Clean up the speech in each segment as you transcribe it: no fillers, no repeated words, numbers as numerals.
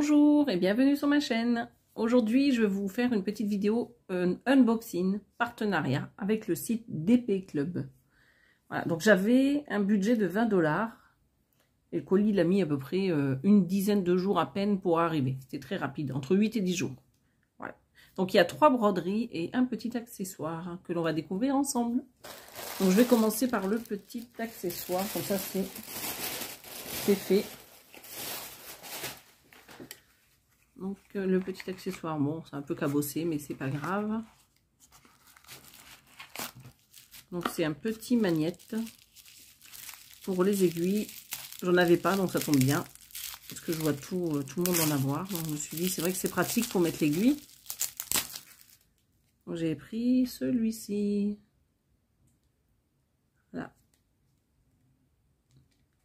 Bonjour et bienvenue sur ma chaîne. Aujourd'hui, je vais vous faire une petite vidéo unboxing partenariat avec le site DP Club. Voilà, donc j'avais un budget de 20 $ et le colis il a mis à peu près une dizaine de jours à peine pour arriver. C'était très rapide, entre 8 et 10 jours. Voilà. Donc il y a 3 broderies et un petit accessoire que l'on va découvrir ensemble. Donc je vais commencer par le petit accessoire, comme ça c'est fait. Donc le petit accessoire, bon, c'est un peu cabossé, mais c'est pas grave. Donc c'est un petit magnète pour les aiguilles. J'en avais pas, donc ça tombe bien. Parce que je vois tout le monde en avoir. Donc je me suis dit, c'est vrai que c'est pratique pour mettre l'aiguille. Donc j'ai pris celui-ci. Voilà.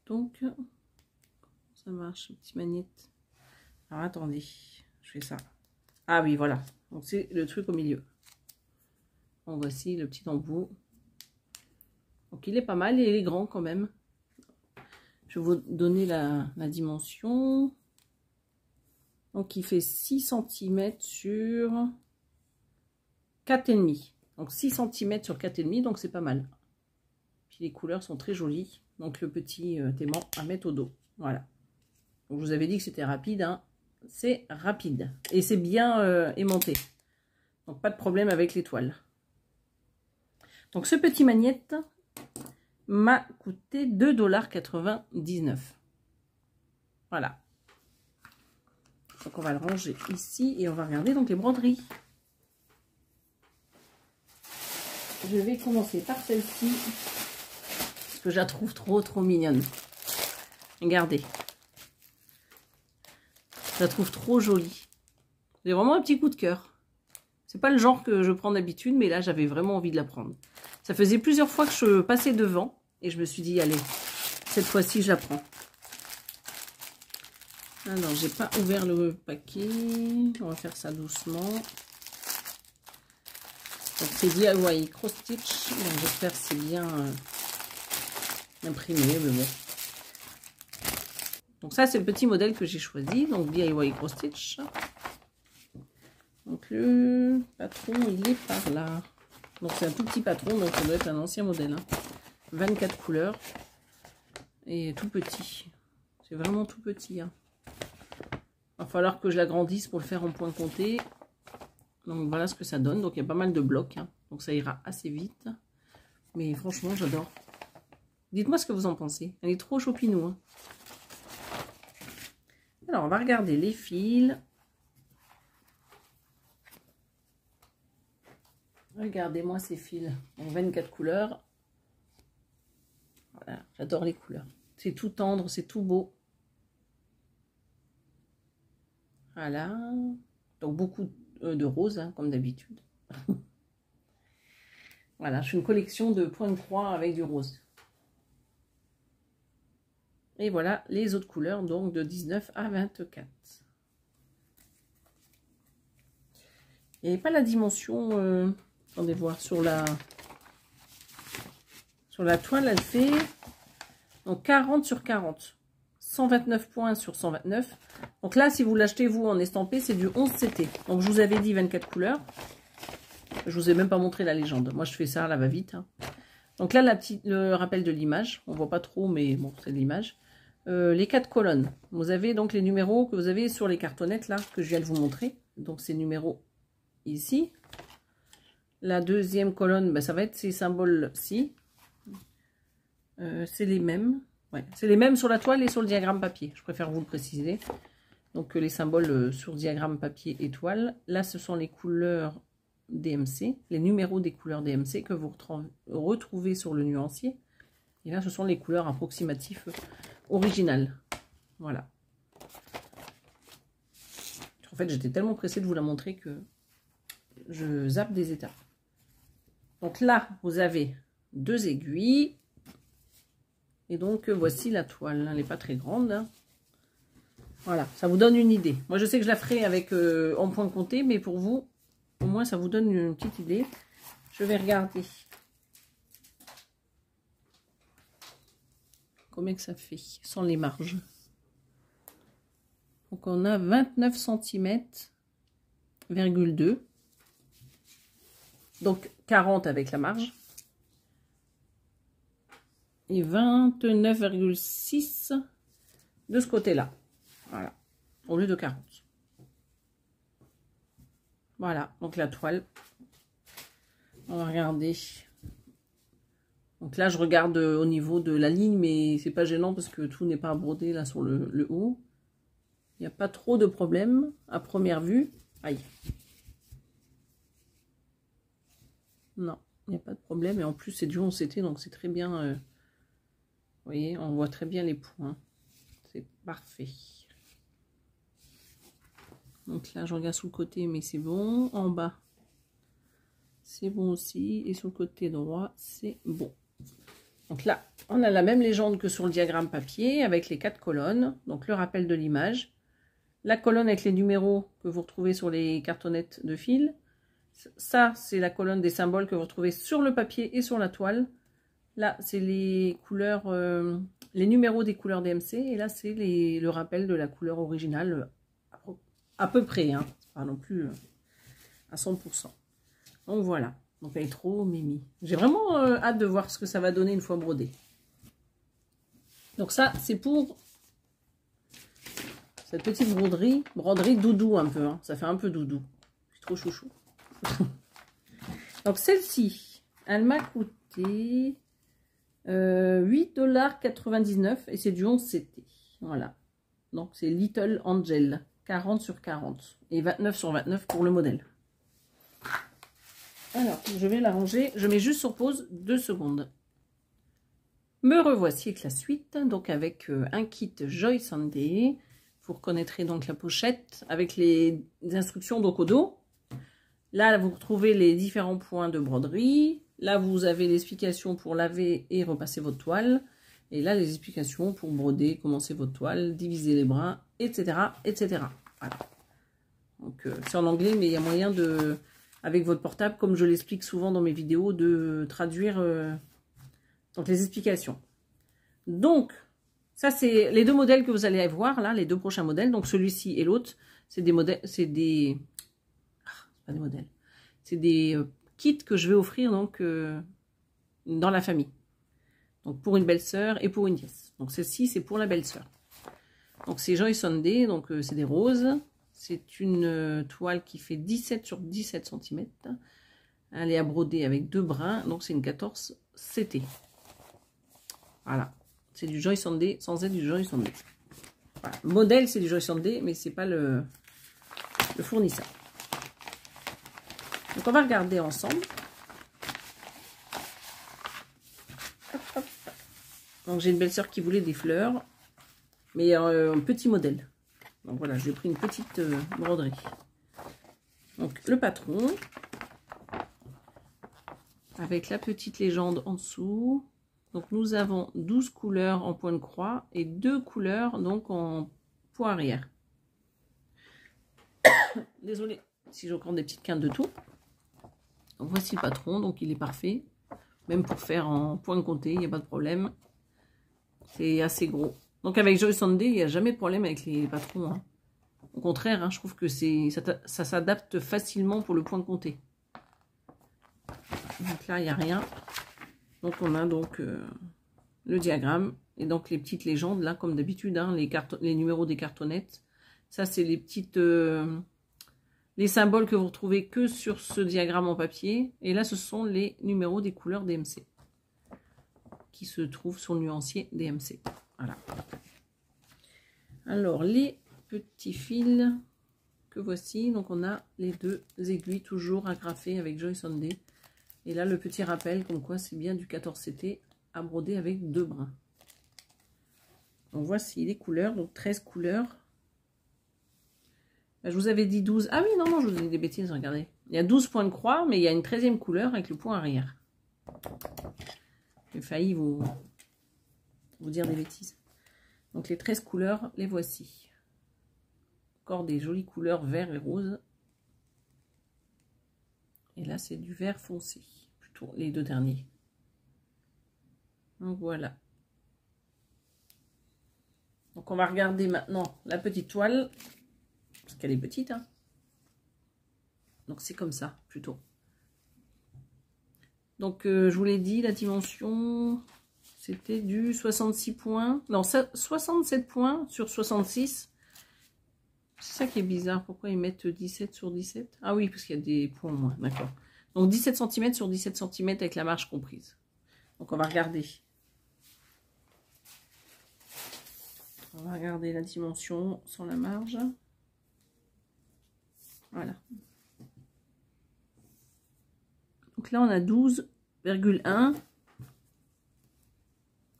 Donc, ça marche, le petit magnète. Alors attendez, je fais ça. Ah oui, voilà. Donc c'est le truc au milieu. Donc voici le petit embout. Donc il est pas mal et il est grand quand même. Je vais vous donner la dimension. Donc il fait 6 cm sur 4,5. Donc 6 cm sur 4,5, donc c'est pas mal. Puis les couleurs sont très jolies. Donc le petit aimant à mettre au dos. Voilà. Donc je vous avais dit que c'était rapide, hein. C'est rapide et c'est bien aimanté, donc pas de problème avec l'étoile. Donc ce petit magnète m'a coûté 2,99 $. Voilà, donc on va le ranger ici et on va regarder donc les broderies. Je vais commencer par celle-ci parce que je la trouve trop mignonne. Regardez, je la trouve trop jolie. J'ai vraiment un petit coup de cœur. C'est pas le genre que je prends d'habitude, mais là j'avais vraiment envie de la prendre. Ça faisait plusieurs fois que je passais devant et je me suis dit allez, cette fois-ci je la prends. Alors j'ai pas ouvert le paquet, on va faire ça doucement. Donc c'est DIY Cross Stitch, j'espère que c'est bien imprimé, mais bon. Donc ça c'est le petit modèle que j'ai choisi, donc DIY Cross Stitch. Donc le patron il est par là. Donc c'est un tout petit patron, donc ça doit être un ancien modèle. Hein. 24 couleurs et tout petit. C'est vraiment tout petit. Hein. Il va falloir que je l'agrandisse pour le faire en point compté. Donc voilà ce que ça donne. Donc il y a pas mal de blocs. Hein. Donc ça ira assez vite. Mais franchement j'adore. Dites-moi ce que vous en pensez. Elle est trop chopinou. Hein. Alors on va regarder les fils. Regardez-moi ces fils. Donc 24 couleurs. Voilà, j'adore les couleurs. C'est tout tendre, c'est tout beau. Voilà. Donc beaucoup de rose, hein, comme d'habitude. Voilà, je fais une collection de points de croix avec du rose. Et voilà les autres couleurs, donc de 19 à 24. Et pas la dimension... attendez voir sur la toile, elle fait donc 40 sur 40, 129 points sur 129. Donc là, si vous l'achetez vous en estampé, c'est du 11 CT. Donc je vous avais dit 24 couleurs. Je vous ai même pas montré la légende. Moi, je fais ça, là va vite. Hein. Donc là, le rappel de l'image. On voit pas trop, mais bon, c'est de l'image. Les 4 colonnes. Vous avez donc les numéros que vous avez sur les cartonnettes là que je viens de vous montrer. Donc ces numéros ici. La deuxième colonne, ben, ça va être ces symboles-ci. C'est les mêmes. Ouais, c'est les mêmes sur la toile et sur le diagramme papier. Je préfère vous le préciser. Donc les symboles sur diagramme papier et toile. Là, ce sont les couleurs DMC. Les numéros des couleurs DMC que vous retrouvez sur le nuancier. Et là, ce sont les couleurs approximatives originales. Voilà. En fait, j'étais tellement pressée de vous la montrer que je zappe des étapes. Donc là, vous avez 2 aiguilles. Et donc, voici la toile. Elle n'est pas très grande. Hein. Voilà, ça vous donne une idée. Moi, je sais que je la ferai avec en point compté, mais pour vous, au moins, ça vous donne une petite idée. Je vais regarder. Combien que ça fait sans les marges. Donc on a 29 cm,2. Donc 40 avec la marge. Et 29,6 de ce côté-là. Voilà. Au lieu de 40. Voilà. Donc la toile. On va regarder. Donc là, je regarde au niveau de la ligne, mais c'est pas gênant parce que tout n'est pas brodé là sur le haut. Il n'y a pas trop de problème à première vue. Aïe. Non, il n'y a pas de problème. Et en plus, c'est du 11CT, donc c'est très bien. Vous voyez, on voit très bien les points. C'est parfait. Donc là, je regarde sous le côté, mais c'est bon. En bas, c'est bon aussi. Et sur le côté droit, c'est bon. Donc là, on a la même légende que sur le diagramme papier, avec les 4 colonnes. Donc le rappel de l'image. La colonne avec les numéros que vous retrouvez sur les cartonnettes de fil. Ça, c'est la colonne des symboles que vous retrouvez sur le papier et sur la toile. Là, c'est les couleurs, les numéros des couleurs DMC. Et là, c'est le rappel de la couleur originale, à peu près. Hein. Pas non plus à 100%. Donc voilà. Donc elle est trop mimi. J'ai vraiment hâte de voir ce que ça va donner une fois brodé. Donc ça, c'est pour cette petite broderie doudou un peu. Hein. Ça fait un peu doudou. Je suis trop chouchou. Donc celle-ci, elle m'a coûté 8,99 $ et c'est du 11CT. Voilà. Donc c'est Little Angel. 40 sur 40 et 29 sur 29 pour le modèle. Alors, je vais la ranger. Je mets juste sur pause 2 secondes. Me revoici avec la suite. Donc, avec un kit Joy Sunday. Vous reconnaîtrez donc la pochette avec les instructions donc au dos. Là, vous retrouvez les différents points de broderie. Là, vous avez l'explication pour laver et repasser votre toile. Et là, les explications pour broder, commencer votre toile, diviser les brins, etc. etc. Voilà. Donc, c'est en anglais, mais il y a moyen de... avec votre portable, comme je l'explique souvent dans mes vidéos, de traduire donc les explications. Donc, ça c'est les 2 modèles que vous allez voir, là, les 2 prochains modèles. Donc celui-ci et l'autre, c'est des modèles, c'est des... pas des modèles. C'est des kits que je vais offrir donc dans la famille. Donc pour une belle-sœur et pour une nièce. Donc celle-ci, c'est pour la belle-sœur. Donc c'est Joy Sunday, donc c'est des roses. C'est une toile qui fait 17 sur 17 cm. Elle est à broder avec 2 brins. Donc c'est une 14 CT. Voilà. C'est du Joy Sunday sans être du Joy Sunday. Voilà. Le modèle c'est du Joy Sunday, mais c'est pas le fournisseur. Donc on va regarder ensemble. Hop, hop. Donc j'ai une belle-sœur qui voulait des fleurs. Mais un petit modèle. Donc voilà, j'ai pris une petite broderie. Donc le patron. Avec la petite légende en dessous. Donc nous avons 12 couleurs en point de croix et 2 couleurs donc en point arrière. Désolée si je prends des petites quintes de tout. Donc voici le patron, donc il est parfait. Même pour faire en point compté, il n'y a pas de problème. C'est assez gros. Donc avec Joy Sunday, il n'y a jamais de problème avec les patrons. Hein. Au contraire, hein, je trouve que ça s'adapte facilement pour le point compté. Donc là, il n'y a rien. Donc on a donc le diagramme et donc les petites légendes, là comme d'habitude, hein, les numéros des cartonnettes. Ça, c'est les petites... les symboles que vous retrouvez que sur ce diagramme en papier. Et là, ce sont les numéros des couleurs DMC. Qui se trouvent sur le nuancier DMC. Voilà. Alors, les petits fils que voici. Donc, on a les 2 aiguilles toujours agrafées avec Joy Sunday. Et là, le petit rappel, comme quoi c'est bien du 14CT à broder avec 2 brins. Donc, voici les couleurs. Donc, 13 couleurs. Là, je vous avais dit 12. Ah oui, non, non, je vous ai dit des bêtises, regardez. Il y a 12 points de croix, mais il y a une 13e couleur avec le point arrière. J'ai failli vous dire des bêtises. Donc les 13 couleurs, les voici. Encore des jolies couleurs vert et rose. Et là, c'est du vert foncé. Plutôt les 2 derniers. Donc voilà. Donc on va regarder maintenant la petite toile, parce qu'elle est petite, hein. Donc c'est comme ça, plutôt. Donc je vous l'ai dit, la dimension, c'était du 66 points. Non, 67 points sur 66. C'est ça qui est bizarre. Pourquoi ils mettent 17 sur 17? Ah oui, parce qu'il y a des points en moins, d'accord. Donc 17 cm sur 17 cm avec la marge comprise. Donc on va regarder. On va regarder la dimension sans la marge. Voilà. Donc là, on a 12,1.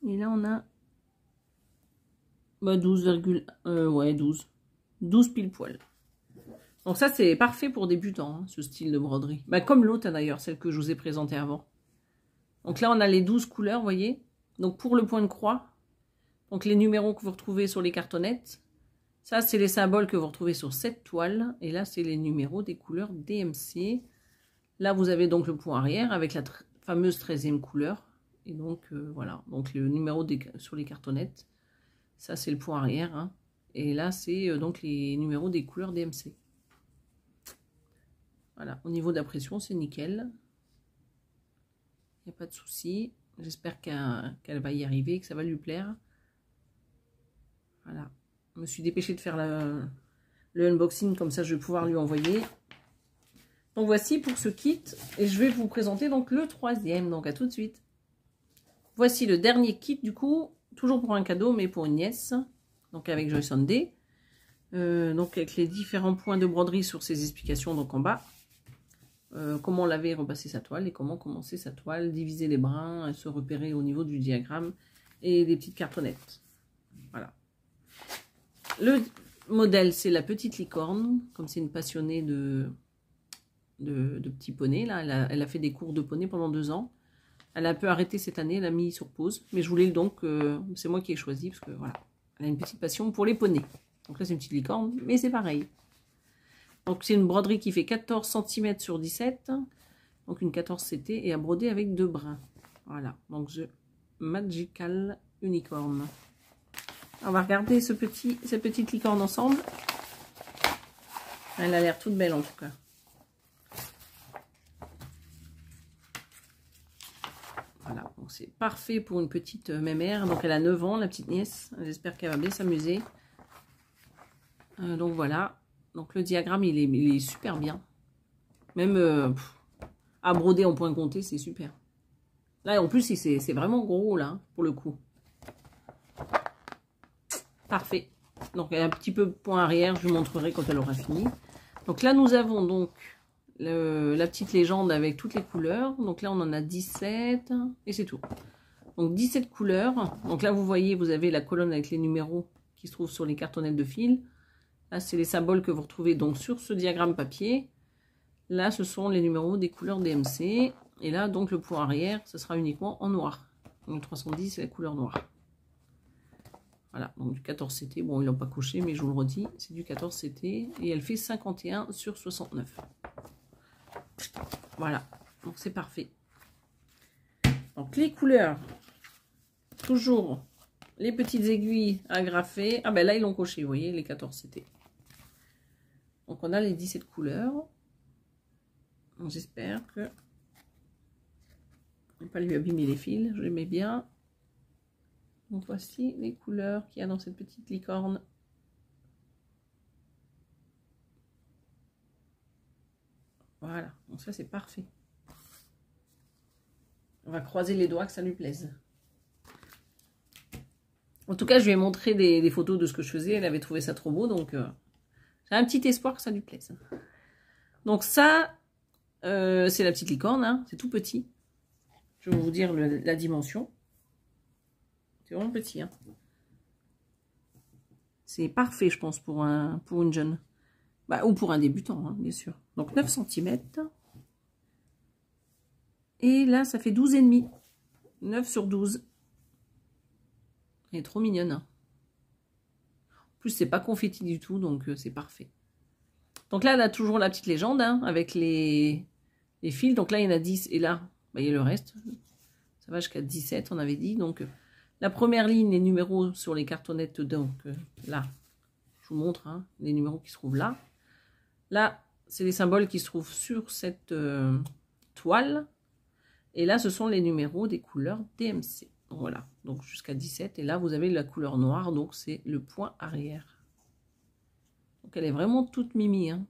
Et là, on a 12, ouais, 12. 12 pile poil. Donc ça, c'est parfait pour débutants, hein, ce style de broderie. Bah, comme l'autre, d'ailleurs, celle que je vous ai présentée avant. Donc là, on a les 12 couleurs, vous voyez. Donc pour le point de croix, donc les numéros que vous retrouvez sur les cartonnettes, ça, c'est les symboles que vous retrouvez sur cette toile. Et là, c'est les numéros des couleurs DMC. Là, vous avez donc le point arrière avec la fameuse 13e couleur. Et donc, voilà. Donc, le numéro sur les cartonnettes. Ça, c'est le point arrière. Hein. Et là, c'est donc les numéros des couleurs DMC. Voilà. Au niveau de la pression, c'est nickel. Il n'y a pas de souci. J'espère qu'elle va y arriver, que ça va lui plaire. Voilà. Je me suis dépêchée de faire le unboxing. Comme ça, je vais pouvoir lui envoyer. Donc voici pour ce kit et je vais vous présenter donc le troisième, donc à tout de suite. Voici le dernier kit du coup, toujours pour un cadeau mais pour une nièce, donc avec Joy Sunday, donc avec les différents points de broderie sur ses explications donc en bas, comment laver et repasser sa toile et comment commencer sa toile, diviser les brins, se repérer au niveau du diagramme et des petites cartonnettes. Voilà. Le modèle c'est la petite licorne, comme c'est une passionnée de petits poneys. Là, elle a fait des cours de poney pendant 2 ans. Elle a un peu arrêté cette année, elle a mis sur pause. Mais je voulais donc, c'est moi qui ai choisi parce que voilà, elle a une petite passion pour les poneys. Donc là, c'est une petite licorne, mais c'est pareil. Donc c'est une broderie qui fait 14 cm sur 17. Donc une 14 CT et à broder avec 2 brins. Voilà, donc The Magical Unicorn. On va regarder cette petite licorne ensemble. Elle a l'air toute belle en tout cas. Voilà, donc c'est parfait pour une petite mémère. Donc elle a 9 ans, la petite nièce. J'espère qu'elle va bien s'amuser. Donc voilà. Donc le diagramme, il est super bien. Même à broder en point compté, c'est super. Là, en plus, c'est vraiment gros, là, pour le coup. Parfait. Donc elle a un petit peu point arrière, je vous montrerai quand elle aura fini. Donc là, nous avons donc la petite légende avec toutes les couleurs. Donc là, on en a 17 et c'est tout. Donc 17 couleurs. Donc là, vous voyez, vous avez la colonne avec les numéros qui se trouvent sur les cartonnettes de fil. Là, c'est les symboles que vous retrouvez donc sur ce diagramme papier. Là, ce sont les numéros des couleurs DMC. Et là, donc, le point arrière, ce sera uniquement en noir. Donc 310, c'est la couleur noire. Voilà, donc du 14CT. Bon, ils l'ont pas coché, mais je vous le redis, c'est du 14CT. Et elle fait 51 sur 69. Voilà, donc c'est parfait. Donc les couleurs, toujours les petites aiguilles agrafées. Ah ben là, ils l'ont coché, vous voyez, les 14CT. Donc on a les 17 couleurs. J'espère que je ne vais pas lui abîmer les fils, je les mets bien. Donc voici les couleurs qu'il y a dans cette petite licorne. Voilà, donc ça c'est parfait. On va croiser les doigts que ça lui plaise. En tout cas, je lui ai montré des photos de ce que je faisais. Elle avait trouvé ça trop beau, donc j'ai un petit espoir que ça lui plaise. Donc ça, c'est la petite licorne, hein, c'est tout petit. Je vais vous dire la dimension. C'est vraiment petit. Hein. C'est parfait, je pense, pour une jeune. Bah, ou pour un débutant, hein, bien sûr. Donc 9 cm. Et là, ça fait 12,5. 9 sur 12. Elle est trop mignonne. Hein. En plus, c'est pas confetti du tout, donc c'est parfait. Donc là, elle a toujours la petite légende, hein, avec les fils. Donc là, il y en a 10. Et là, bah, il y a le reste. Ça va jusqu'à 17, on avait dit. Donc La première ligne, les numéros sur les cartonnettes, donc là, je vous montre hein, les numéros qui se trouvent là. Là, c'est les symboles qui se trouvent sur cette toile. Et là, ce sont les numéros des couleurs DMC. Donc, voilà, donc jusqu'à 17. Et là, vous avez la couleur noire, donc c'est le point arrière. Donc, elle est vraiment toute mimi. Hein.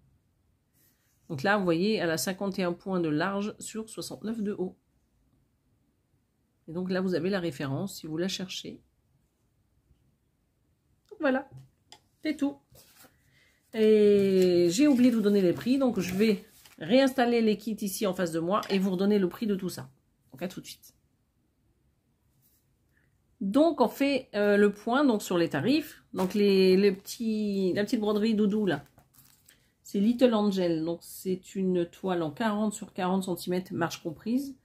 Donc là, vous voyez, elle a 51 points de large sur 69 de haut. Et donc là, vous avez la référence si vous la cherchez. Donc, voilà, c'est tout. Et j'ai oublié de vous donner les prix, donc je vais réinstaller les kits ici en face de moi et vous redonner le prix de tout ça. Donc à tout de suite. Donc on fait le point donc sur les tarifs. Donc la petite broderie doudou là, c'est Little Angel. Donc c'est une toile en 40 sur 40 cm, marge comprise.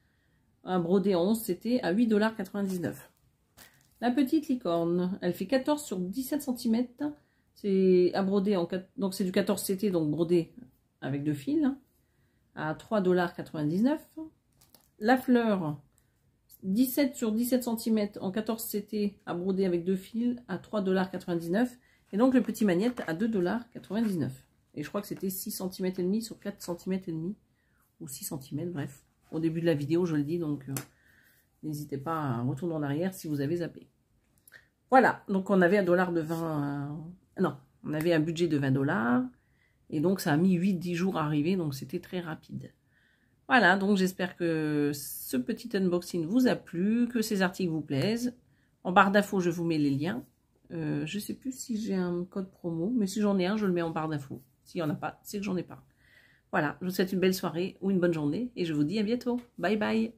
Un brodé en 11 CT à 8,99 $. La petite licorne, elle fait 14 sur 17 cm. C'est à broder en 4, donc c'est du 14 CT, donc brodé avec 2 fils, hein, à 3,99 $. La fleur, 17 sur 17 cm en 14 CT à broder avec 2 fils à 3,99 $. Et donc le petit magnète à 2,99 $. Et je crois que c'était 6 cm et demi sur 4 cm et demi ou 6 cm, bref. Au début de la vidéo, je le dis, donc n'hésitez pas à retourner en arrière si vous avez zappé. Voilà, donc on avait un dollar de 20... non, on avait un budget de 20 $. Et donc ça a mis 8-10 jours à arriver, donc c'était très rapide. Voilà, donc j'espère que ce petit unboxing vous a plu, que ces articles vous plaisent. En barre d'infos, je vous mets les liens. Je ne sais plus si j'ai un code promo, mais si j'en ai un, je le mets en barre d'infos. S'il n'y en a pas, c'est que j'en ai pas. Voilà, je vous souhaite une belle soirée ou une bonne journée et je vous dis à bientôt. Bye bye.